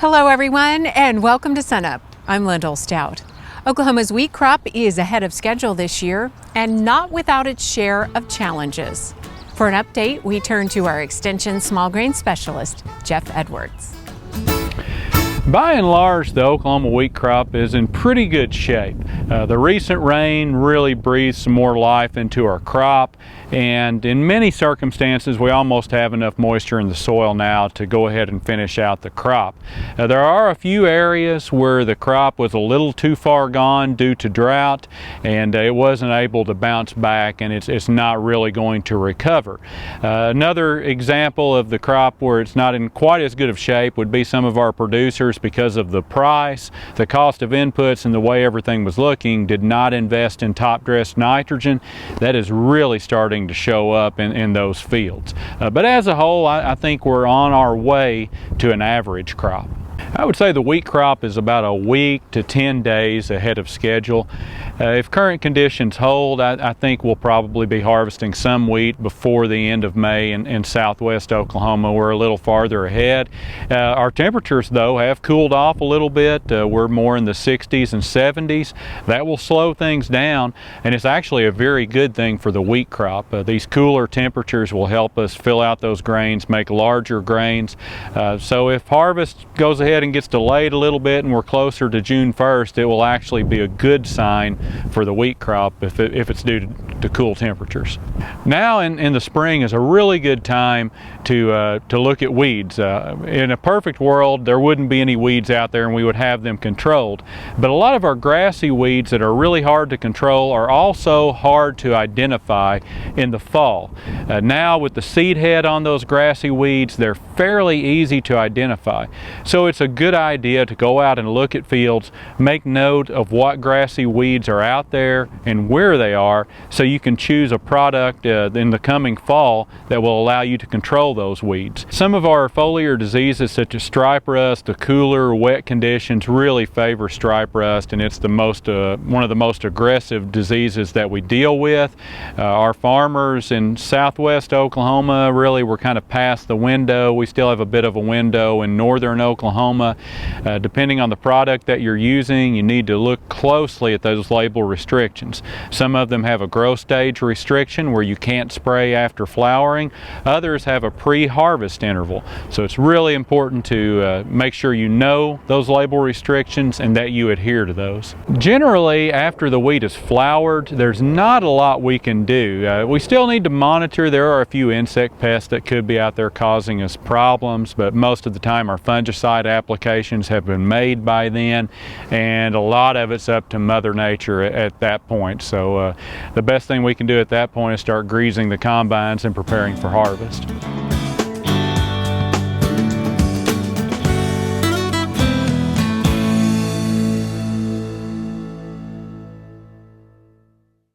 Hello everyone and welcome to Sunup. I'm Lyndall Stout. Oklahoma's wheat crop is ahead of schedule this year and not without its share of challenges. For an update, we turn to our Extension small grain specialist, Jeff Edwards. By and large, the Oklahoma wheat crop is in pretty good shape. The recent rain really breathed some more life into our crop, and in many circumstances we almost have enough moisture in the soil now to go ahead and finish out the crop. There are a few areas where the crop was a little too far gone due to drought, and it wasn't able to bounce back, and it's not really going to recover. Another example of the crop where it's not in quite as good of shape would be some of our producers, because of the price, the cost of inputs, and the way everything was looking, did not invest in top dress nitrogen. That is really starting to show up in those fields. But as a whole, I think we're on our way to an average crop. I would say the wheat crop is about a week to 10 days ahead of schedule. If current conditions hold, I think we'll probably be harvesting some wheat before the end of May in southwest Oklahoma. We're a little farther ahead. Our temperatures, though, have cooled off a little bit. We're more in the 60s and 70s. That will slow things down, and it's actually a very good thing for the wheat crop. These cooler temperatures will help us fill out those grains, make larger grains. So if harvest goes ahead and gets delayed a little bit and we're closer to June 1st, it will actually be a good sign for the wheat crop if it's due to cool temperatures. Now in the spring is a really good time to look at weeds. In a perfect world, there wouldn't be any weeds out there and we would have them controlled. But a lot of our grassy weeds that are really hard to control are also hard to identify in the fall. Now with the seed head on those grassy weeds, they're fairly easy to identify. So it's a good idea to go out and look at fields, make note of what grassy weeds are out there and where they are, so you can choose a product in the coming fall that will allow you to control those weeds. Some of our foliar diseases such as stripe rust, the cooler, wet conditions really favor stripe rust, and it's one of the most aggressive diseases that we deal with. Our farmers in southwest Oklahoma really were kind of past the window. We still have a bit of a window in northern Oklahoma. Depending on the product that you're using, you need to look closely at those label restrictions. Some of them have a growth stage restriction where you can't spray after flowering. Others have a pre-harvest interval. So it's really important to make sure you know those label restrictions and that you adhere to those. Generally, after the wheat is flowered, there's not a lot we can do. We still need to monitor. There are a few insect pests that could be out there causing us problems, but most of the time our fungicide applications have been made by then, and a lot of it's up to Mother Nature at that point. So the best thing we can do at that point is start greasing the combines and preparing for harvest.